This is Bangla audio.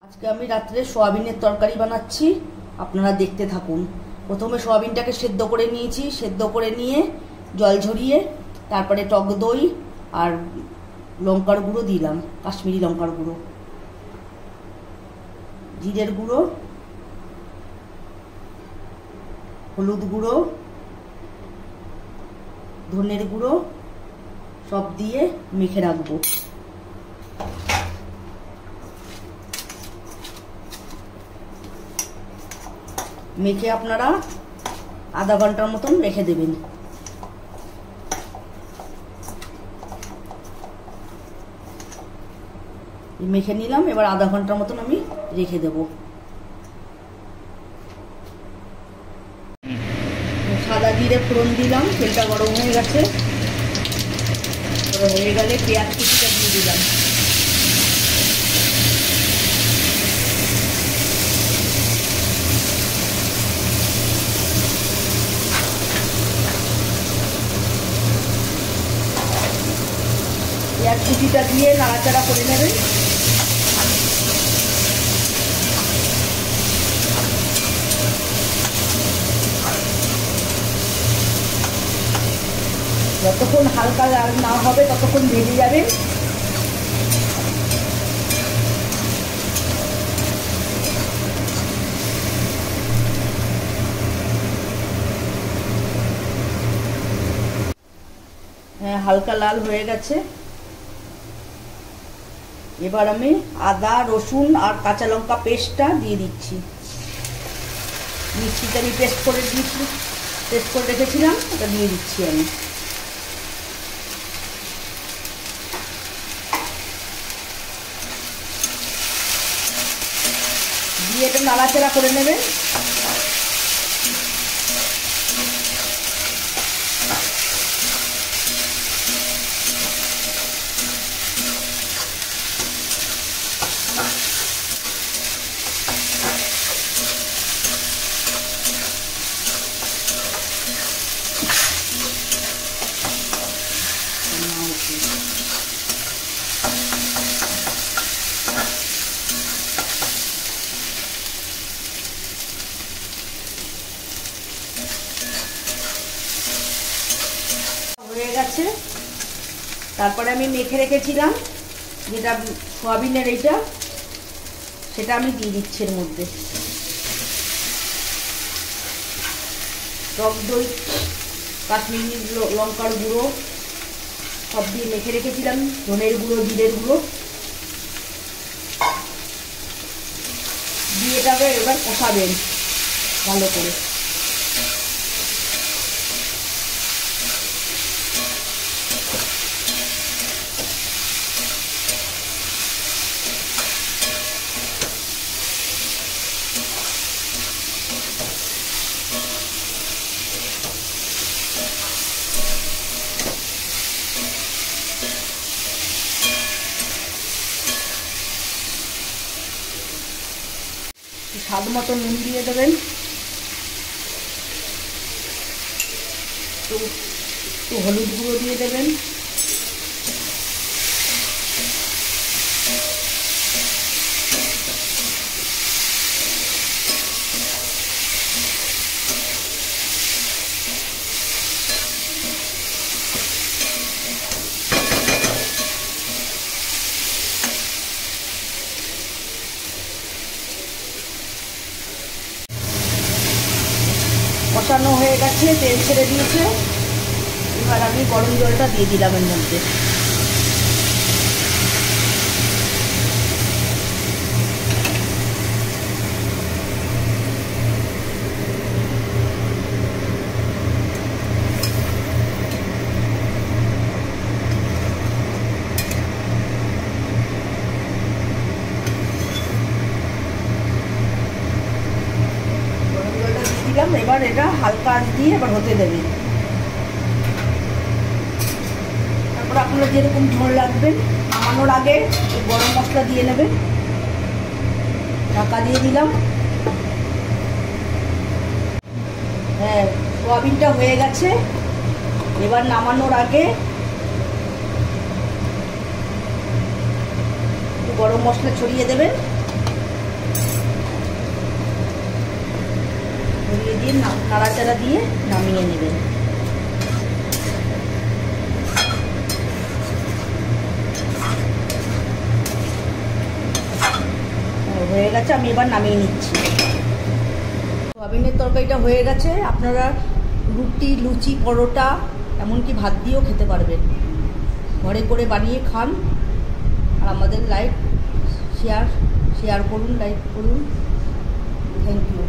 আজকে আমি রাত্রে সোয়াবিনের তরকারি বানাচ্ছি, আপনারা দেখতে থাকুন। প্রথমে সোয়াবিনটাকে সেদ্ধ করে নিয়েছি, সেদ্ধ করে নিয়ে জল ঝরিয়ে তারপরে টক দই আর লঙ্কার গুঁড়ো দিলাম, কাশ্মীরি লঙ্কার গুঁড়ো, জিরের গুঁড়ো, হলুদ গুঁড়ো, ধনের গুঁড়ো সব দিয়ে মেখে রাখবো। মেখে আপনারা আধা ঘন্টার মতন রেখে দেবেন। মেখে নিলাম, এবার আধা ঘন্টার মতন আমি রেখে দেব। সাদা জিরে ফোড়ন দিলাম, তেলটা গরম হয়ে গেছে, হয়ে গেলে পেঁয়াজ কুচিটা দিয়ে দিলাম। পেঁয়াজ কুচিটা দিয়ে নাড়াচাড়া করে নেবেন। যতক্ষণ হালকা লাল না হবে ততক্ষণ ভেজে যাবেন। হ্যাঁ, হালকা লাল হয়ে গেছে। এবার আমি আদা রসুন আর কাঁচা লঙ্কা পেস্টটা দিয়ে দিচ্ছি। মিক্সিতে আমি পেস্ট করে রেখেছিলাম, ওটা দিয়ে দিচ্ছি আমি। দিয়ে এটা নাড়াচাড়া করে নেবেন। হয়ে গেছে। তারপরে আমি মেখে রেখেছিলাম যেটা সোয়াবিনের, এইটা সেটা আমি দিয়ে দিচ্ছি এর মধ্যে। টক দই, কাশ্মীরি লঙ্কার গুঁড়ো সব দিয়ে মেখে রেখেছিলাম, ধনের গুঁড়ো, জিরের গুঁড়ো দিয়ে এটাকে এবার কষাবেন ভালো করে। স্বাদ মতো নুন দিয়ে দেবেন, একটু হলুদ গুঁড়ো দিয়ে দেবেন, কষানো হয়ে গেছে, তেল ছেড়ে দিয়েছে। এবার আমি গরম জলটা দিয়ে দিলাম এর মধ্যে। এবার এটা হালকা আঁচ দিয়ে এবার হতে দেবে। তারপর আপনারা যেরকম ঝোল লাগবেন, নামানোর আগে গরম মশলা দিয়ে নেবেন। ঢাকা দিয়ে দিলাম। হ্যাঁ, সোয়াবিনটা হয়ে গেছে। এবার নামানোর আগে গরম মশলা ছড়িয়ে দেবেন। দিয়ে নাড়াচাড়া দিয়ে নামিয়ে নেবেন। হয়ে গেছে, আমি এবার নামিয়ে নিচ্ছি। সোয়াবিনের তরকারিটা হয়ে গেছে। আপনারা রুটি, লুচি, পরোটা, এমনকি ভাত দিয়েও খেতে পারবেন। ঘরে করে বানিয়ে খান। আর আমাদের শেয়ার করুন, লাইক করুন। Thank you.